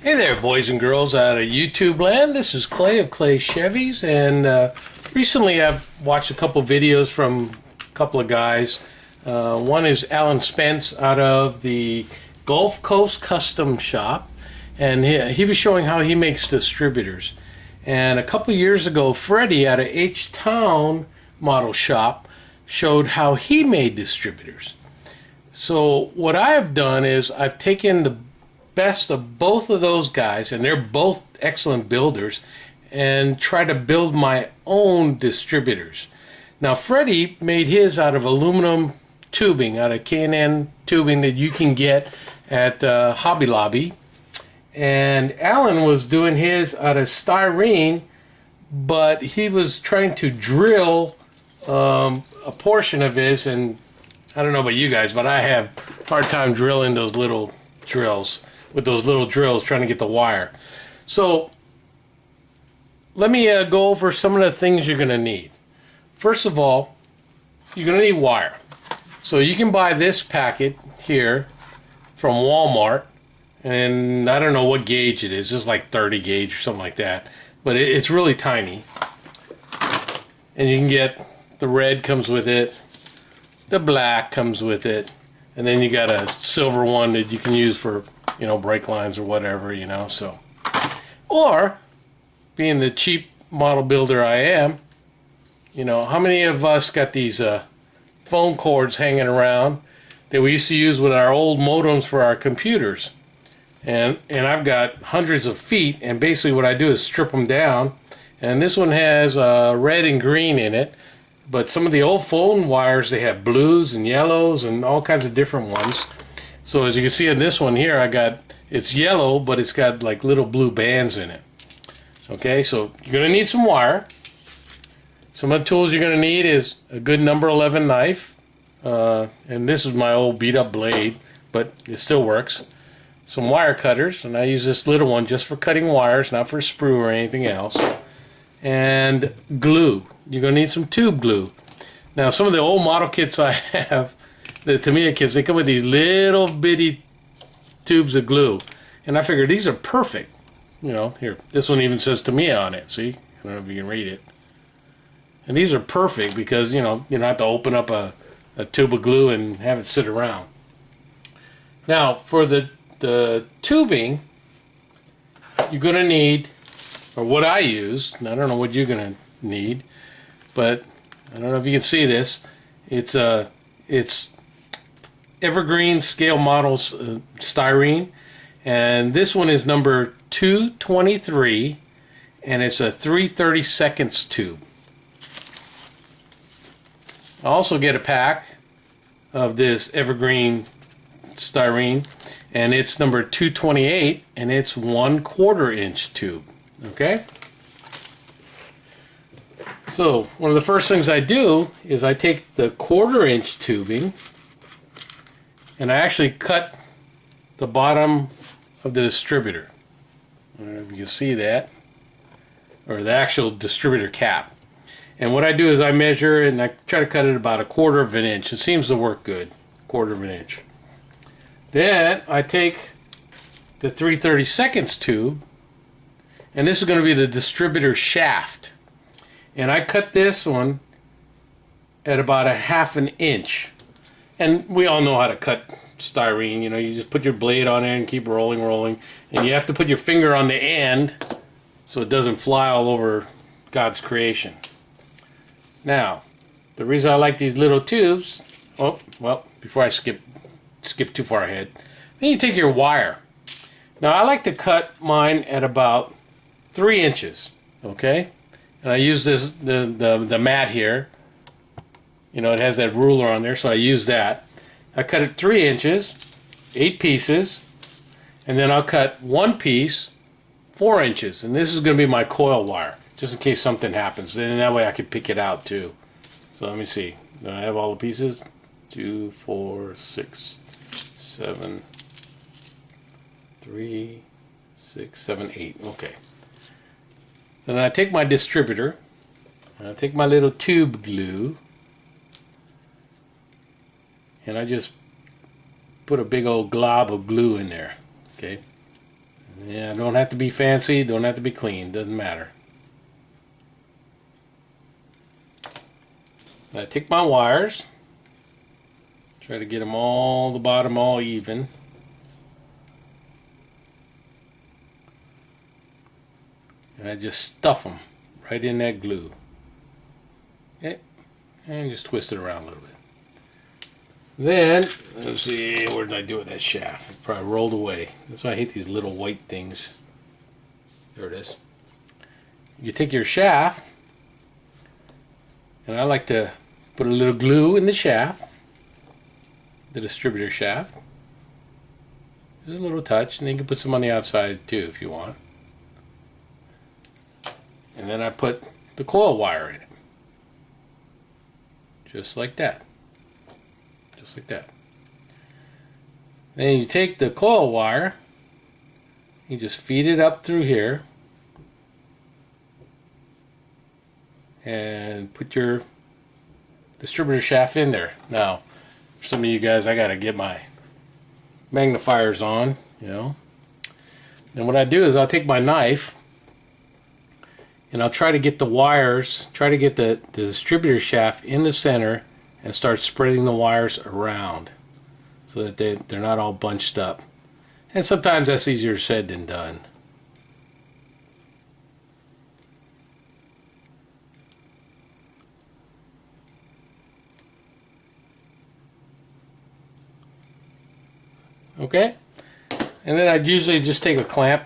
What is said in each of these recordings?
Hey there, boys and girls out of YouTube land. This is Clay of Clay Chevys, and recently I've watched a couple videos from a couple of guys. One is Alan Spence out of the Gulf Coast Custom Shop, and he was showing how he makes distributors. And a couple of years ago, Freddy out of Htown Model Shop showed how he made distributors. So what I've done is I've taken the best of both of those guys, and they're both excellent builders, and try to build my own distributors. Now Freddy made his out of aluminum tubing, out of K&N tubing that you can get at Hobby Lobby, and Alan was doing his out of styrene, but he was trying to drill a portion of his, and I don't know about you guys, but I have a hard time drilling those little drills, with those little drills trying to get the wire. So let me go over some of the things you're going to need. First of all, you're going to need wire. So you can buy this packet here from Walmart, and I don't know what gauge it is, just like 30 gauge or something like that, but it's really tiny. And you can get the red comes with it, the black comes with it, and then you got a silver one that you can use for, you know, brake lines or whatever, you know. So, or being the cheap model builder I am, you know, how many of us got these phone cords hanging around that we used to use with our old modems for our computers? And I've got hundreds of feet, and basically what I do is strip them down. And this one has red and green in it, but some of the old phone wires, they have blues and yellows and all kinds of different ones. So as you can see in this one here, it's yellow, but it's got like little blue bands in it. Okay, so you're going to need some wire. Some of the tools you're going to need is a good number 11 knife. And this is my old beat up blade, but it still works. Some wire cutters, and I use this little one just for cutting wires, not for sprue or anything else. And glue. You're going to need some tube glue. Now some of the old model kits I have, the Tamiya kits, they come with these little bitty tubes of glue, and I figured these are perfect. You know, here, this one even says Tamiya on it. See, I don't know if you can read it. And these are perfect because, you know, you don't have to open up a tube of glue and have it sit around. Now for the tubing, you're going to need, or what I use, and I don't know what you're going to need, but I don't know if you can see this. It's Evergreen Scale Models styrene, and this one is number 223, and it's a 3/32 tube. I also get a pack of this Evergreen styrene, and it's number 228, and it's 1/4 inch tube. Okay, so one of the first things I do is I take the 1/4 inch tubing, and I actually cut the bottom of the distributor. I don't know if you can see that, or the actual distributor cap. And what I do is I measure, and I try to cut it about 1/4 inch. It seems to work good, 1/4 inch. Then I take the 3/32 tube, and this is going to be the distributor shaft. And I cut this one at about 1/2 inch. And we all know how to cut styrene. You know, you just put your blade on it and keep rolling, and you have to put your finger on the end so it doesn't fly all over God's creation. Now, the reason I like these little tubes, oh, well, before I skip too far ahead, then you take your wire. Now I like to cut mine at about 3 inches, okay? And I use this, the mat here. You know, it has that ruler on there, so I use that. I cut it 3 inches, 8 pieces, and then I'll cut one piece 4 inches, and this is going to be my coil wire, just in case something happens. Then that way I can pick it out too. So let me see. Do I have all the pieces? 2, 4, 6, 7, 3, 6, 7, 8. Okay. So then I take my distributor, and I take my little tube glue, and I just put a big old glob of glue in there. Okay. Yeah, don't have to be fancy, don't have to be clean, doesn't matter. I take my wires, try to get them all, the bottom all even. And I just stuff them right in that glue. Okay, and just twist it around a little bit. Then, let's see, what did I do with that shaft? It probably rolled away. That's why I hate these little white things. There it is. You take your shaft, and I like to put a little glue in the shaft, the distributor shaft. Just a little touch, and then you can put some on the outside too if you want. And then I put the coil wire in it. Just like that. Just like that. Then you take the coil wire, you just feed it up through here, and put your distributor shaft in there. Now, for some of you guys, I gotta get my magnifiers on, you know. And what I do is I'll take my knife and I'll try to get the wires, try to get the distributor shaft in the center and start spreading the wires around so that they're not all bunched up. And sometimes that's easier said than done. Okay? And then I'd usually just take a clamp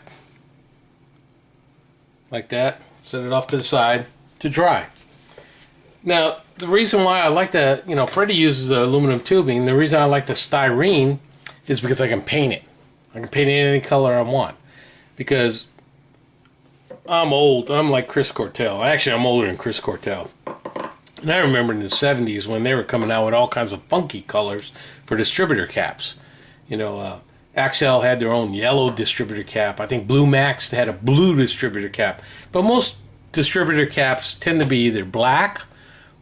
like that, set it off to the side to dry. Now, the reason why I like the, you know, Freddy uses the aluminum tubing. The reason I like the styrene is because I can paint it. I can paint it any color I want. Because I'm old. I'm like Chris Cortell. Actually, I'm older than Chris Cortell. And I remember in the 70s when they were coming out with all kinds of funky colors for distributor caps. You know, Axel had their own yellow distributor cap. I think Blue Max had a blue distributor cap. But most distributor caps tend to be either black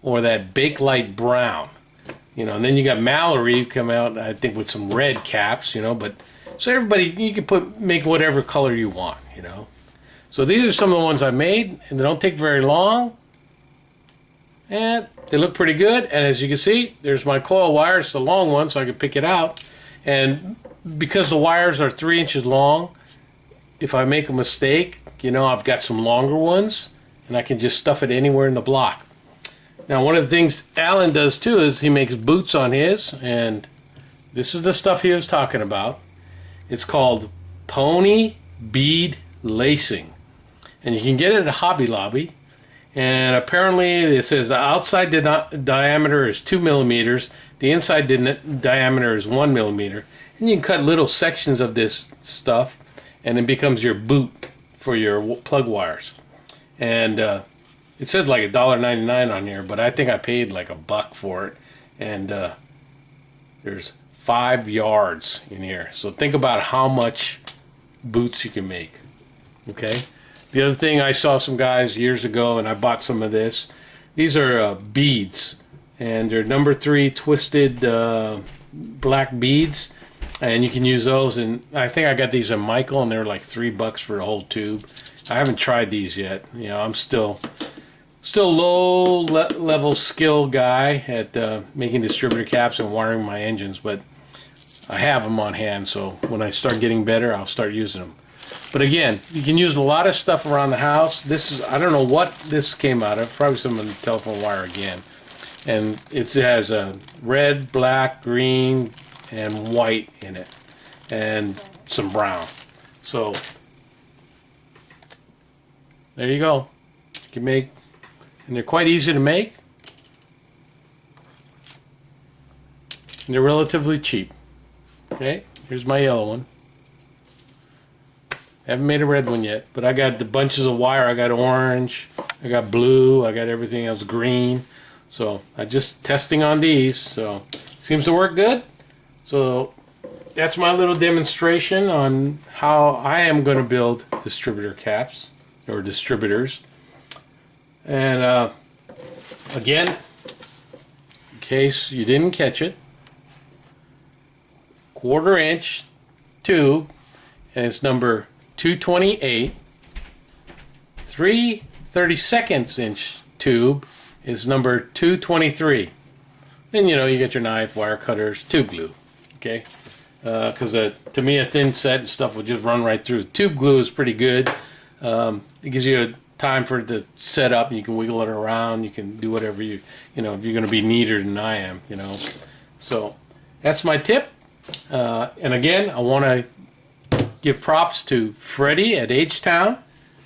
or that Bakelite brown. You know, and then you got Mallory come out, I think, with some red caps, you know. But so everybody, you can make whatever color you want, you know. So these are some of the ones I made, and they don't take very long. And they look pretty good. And as you can see, there's my coil wire. It's the long one, so I can pick it out. And because the wires are 3 inches long, if I make a mistake, you know, I've got some longer ones, and I can just stuff it anywhere in the block. Now, one of the things Alan does too is he makes boots on his, and this is the stuff he was talking about. It's called pony bead lacing, and you can get it at Hobby Lobby. And apparently it says the outside diameter is 2 millimeters, the inside diameter is 1 millimeter, and you can cut little sections of this stuff, and it becomes your boot for your plug wires. And it says like $1.99 on here, but I think I paid like $1 for it. And there's 5 yards in here. So think about how much boots you can make. Okay. The other thing, I saw some guys years ago, and I bought some of this. These are beads, and they're number 3 twisted black beads, and you can use those. And I think I got these at Michael, and they're like $3 for the whole tube. I haven't tried these yet. You know, I'm still low level skill guy at making distributor caps and wiring my engines, but I have them on hand. So when I start getting better, I'll start using them. But again, you can use a lot of stuff around the house. This is, I don't know what this came out of. Probably some of the telephone wire again. And it has a red, black, green, and white in it. And some brown. So, there you go. You can make, and they're quite easy to make. And they're relatively cheap. Okay, here's my yellow one. Haven't made a red one yet, but I got the bunches of wire. I got orange, I got blue, I got everything else green. So I just testing on these. So seems to work good. So that's my little demonstration on how I am going to build distributor caps or distributors. And again, in case you didn't catch it, 1/4 inch tube, and it's number 228. 3/32 inch tube is number 223. Then you get your knife, wire cutters, tube glue. Okay, because to me a thin set and stuff will just run right through. Tube glue is pretty good. It gives you a time for it to set up, and you can wiggle it around. You can do whatever if you're going to be neater than I am. So that's my tip. And again, I want to give props to Freddy at Htown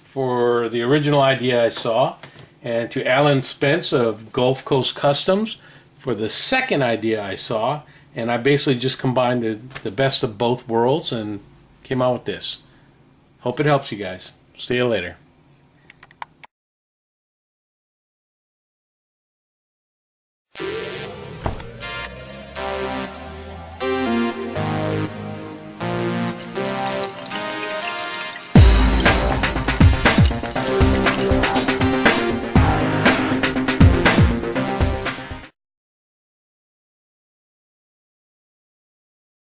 for the original idea I saw, and to Alan Spence of Gulf Coast Customs for the second idea I saw. And I basically just combined the best of both worlds and came out with this. Hope it helps you guys. See you later.